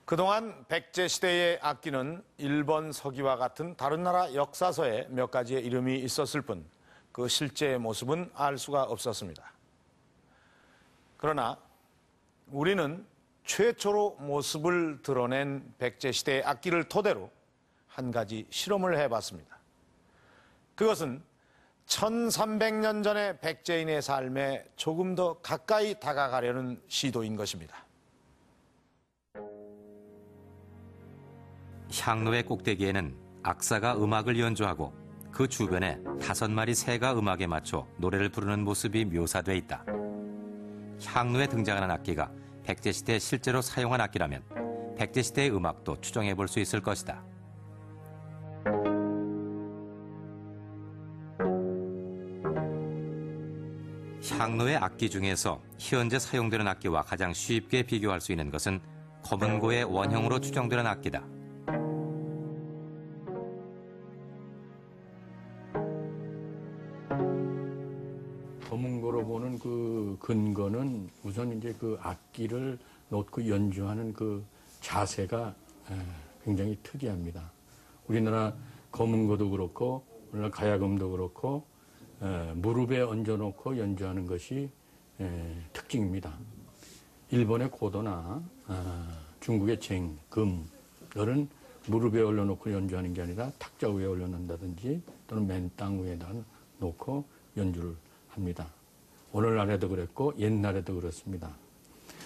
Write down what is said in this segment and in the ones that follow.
그동안 백제시대의 악기는 일본 서기와 같은 다른 나라 역사서에 몇 가지의 이름이 있었을 뿐 그 실제 모습은 알 수가 없었습니다. 그러나 우리는 최초로 모습을 드러낸 백제시대의 악기를 토대로 한 가지 실험을 해봤습니다. 그것은 1300년 전의 백제인의 삶에 조금 더 가까이 다가가려는 시도인 것입니다. 향로의 꼭대기에는 악사가 음악을 연주하고 그 주변에 5마리 새가 음악에 맞춰 노래를 부르는 모습이 묘사돼 있다. 향로에 등장하는 악기가 백제시대에 실제로 사용한 악기라면 백제시대의 음악도 추정해 볼 수 있을 것이다. 향로의 악기 중에서 현재 사용되는 악기와 가장 쉽게 비교할 수 있는 것은 검은고의 원형으로 추정되는 악기다. 검은고로 보는 그 근거는 우선 이제 그 악기를 놓고 연주하는 그 자세가 굉장히 특이합니다. 우리나라 검은고도 그렇고 우리나라 가야금도 그렇고 무릎에 얹어놓고 연주하는 것이 특징입니다. 일본의 고도나 중국의 쟁, 금들은 무릎에 올려놓고 연주하는 게 아니라 탁자 위에 올려놓는다든지 또는 맨 땅 위에다 놓고 연주를 합니다. 오늘날에도 그랬고 옛날에도 그렇습니다.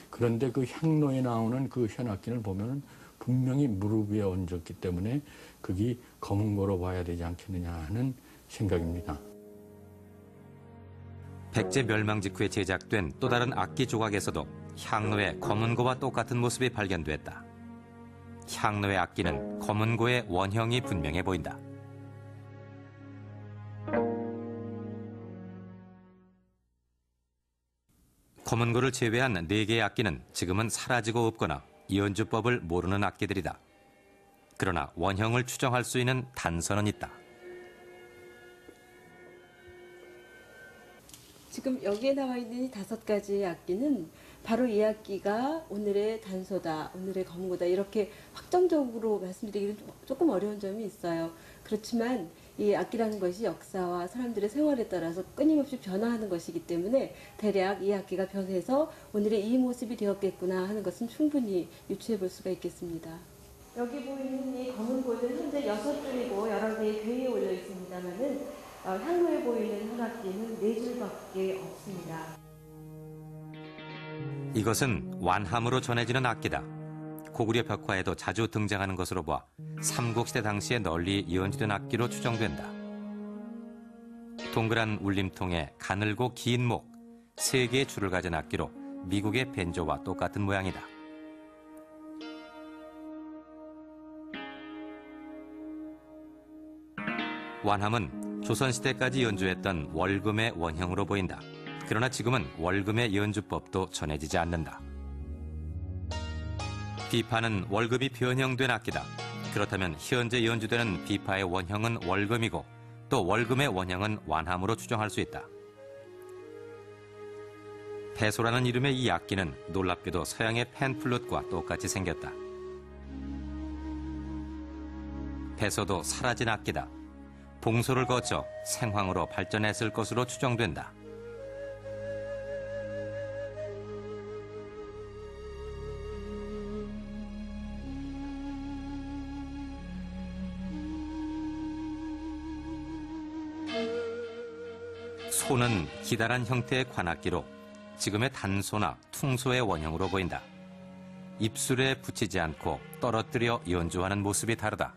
그런데 그 향로에 나오는 그 현악기를 보면 분명히 무릎 위에 얹었기 때문에 그게 검은고로 봐야 되지 않겠느냐 하는 생각입니다. 백제 멸망 직후에 제작된 또 다른 악기 조각에서도 향로의 검은고와 똑같은 모습이 발견됐다. 향로의 악기는 검은고의 원형이 분명해 보인다. 검은고를 제외한 4개의 악기는 지금은 사라지고 없거나 연주법을 모르는 악기들이다. 그러나 원형을 추정할 수 있는 단서는 있다. 지금 여기에 나와 있는 이 5가지의 악기는 바로 이 악기가 오늘의 단소다, 오늘의 검은고다 이렇게 확정적으로 말씀드리기는 조금 어려운 점이 있어요. 그렇지만 이 악기라는 것이 역사와 사람들의 생활에 따라서 끊임없이 변화하는 것이기 때문에 대략 이 악기가 변해서 오늘의 이 모습이 되었겠구나 하는 것은 충분히 유추해 볼 수가 있겠습니다. 여기 보이는 이 검은고는 현재 6줄이고 여러 개의 궤에 올려 있습니다만은 향로에 보이는 현악기는 4줄밖에 없습니다. 이것은 완함으로 전해지는 악기다. 고구려 벽화에도 자주 등장하는 것으로 보아 삼국시대 당시에 널리 연주된 악기로 추정된다. 동그란 울림통에 가늘고 긴 목, 3개의 줄을 가진 악기로 미국의 벤조와 똑같은 모양이다. 완함은 조선시대까지 연주했던 월금의 원형으로 보인다. 그러나 지금은 월금의 연주법도 전해지지 않는다. 비파는 월금이 변형된 악기다. 그렇다면 현재 연주되는 비파의 원형은 월금이고 또 월금의 원형은 완함으로 추정할 수 있다. 배소라는 이름의 이 악기는 놀랍게도 서양의 팬플룻과 똑같이 생겼다. 배소도 사라진 악기다. 봉소를 거쳐 생황으로 발전했을 것으로 추정된다. 소는 기다란 형태의 관악기로 지금의 단소나 퉁소의 원형으로 보인다. 입술에 붙이지 않고 떨어뜨려 연주하는 모습이 다르다.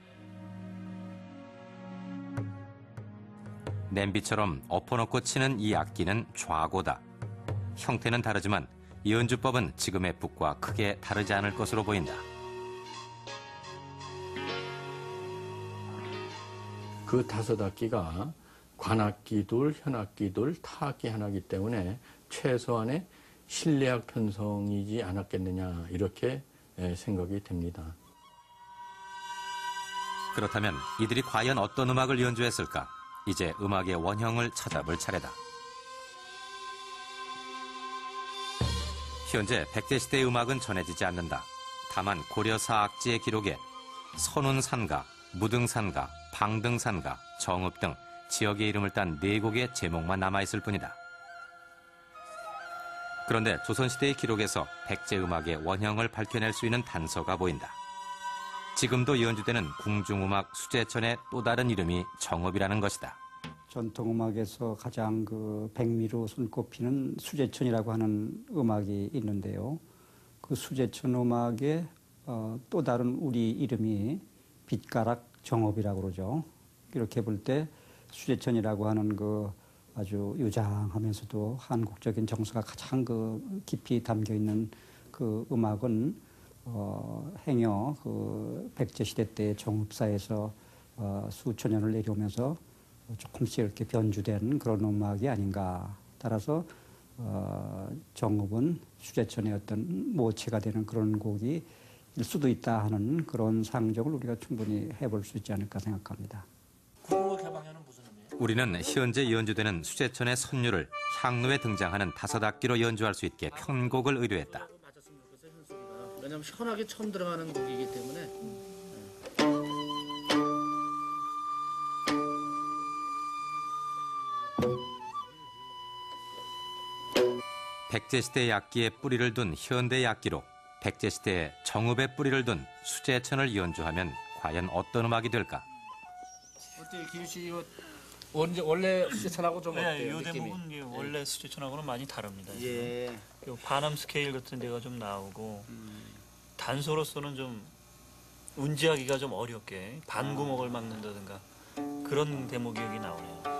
냄비처럼 엎어놓고 치는 이 악기는 좌고다. 형태는 다르지만 연주법은 지금의 북과 크게 다르지 않을 것으로 보인다. 그 5악기가 관악기 둘, 현악기 둘, 타악기 하나이기 때문에 최소한의 실내악 편성이지 않았겠느냐 이렇게 생각이 됩니다. 그렇다면 이들이 과연 어떤 음악을 연주했을까? 이제 음악의 원형을 찾아볼 차례다. 현재 백제시대의 음악은 전해지지 않는다. 다만 고려사 악지의 기록에 선운산가, 무등산가, 방등산가, 정읍 등 지역의 이름을 딴 4곡의 제목만 남아있을 뿐이다. 그런데 조선시대의 기록에서 백제 음악의 원형을 밝혀낼 수 있는 단서가 보인다. 지금도 연주되는 궁중음악 수제천의 또 다른 이름이 정읍이라는 것이다. 전통음악에서 가장 백미로 손꼽히는 수제천이라고 하는 음악이 있는데요. 그 수제천 음악의 또 다른 우리 이름이 빛가락 정읍이라고 그러죠. 이렇게 볼 때 수제천이라고 하는 아주 유장하면서도 한국적인 정서가 가장 깊이 담겨 있는 그 음악은 행여 백제 시대 때 정읍사에서 수천 년을 내려오면서 조금씩 이렇게 변주된 그런 음악이 아닌가. 따라서 정읍은 수제천의 어떤 모체가 되는 그런 곡이 일 수도 있다 하는 그런 상정을 우리가 충분히 해볼 수 있지 않을까 생각합니다. 우리는 현재 연주되는 수제천의 선율을 향로에 등장하는 5악기로 연주할 수 있게 편곡을 의뢰했다. 왜냐하면 시원하게 처음 들어가는 곡이기 때문에. 백제시대의 악기에 뿌리를 둔 현대의 악기로 백제시대의 정읍에 뿌리를 둔 수제천을 연주하면 과연 어떤 음악이 될까? 어때요, 기유 씨? 이거 원래 수제천하고 좀 어때요? 네, 이 느낌이? 대목은 이게 원래 수제천하고는 많이 다릅니다. 예. 요 반음 스케일 같은 데가 좀 나오고 단소로서는 좀 운지하기가 좀 어렵게 반구목을 막는다든가 그런 대목이 여기 나오네요.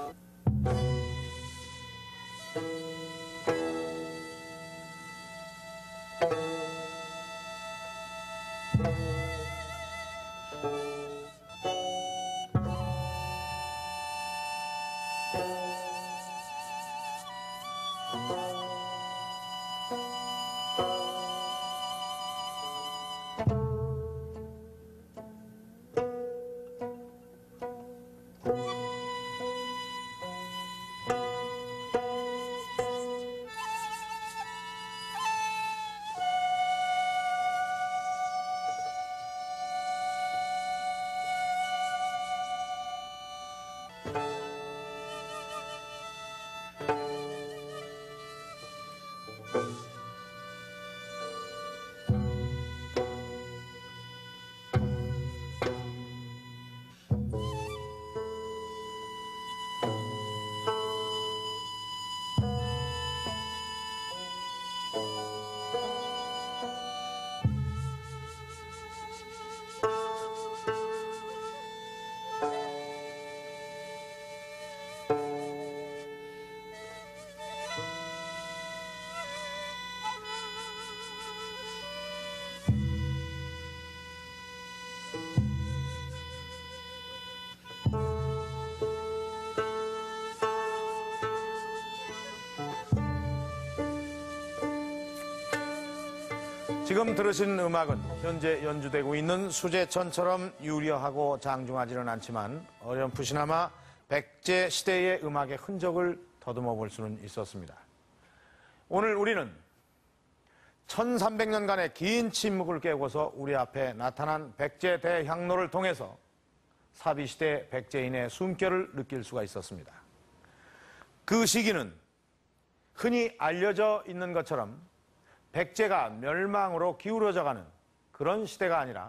지금 들으신 음악은 현재 연주되고 있는 수제천처럼 유려하고 장중하지는 않지만 어렴풋이나마 백제 시대의 음악의 흔적을 더듬어 볼 수는 있었습니다. 오늘 우리는 1300년간의 긴 침묵을 깨고서 우리 앞에 나타난 백제 대향로를 통해서 사비시대 백제인의 숨결을 느낄 수가 있었습니다. 그 시기는 흔히 알려져 있는 것처럼 백제가 멸망으로 기울어져가는 그런 시대가 아니라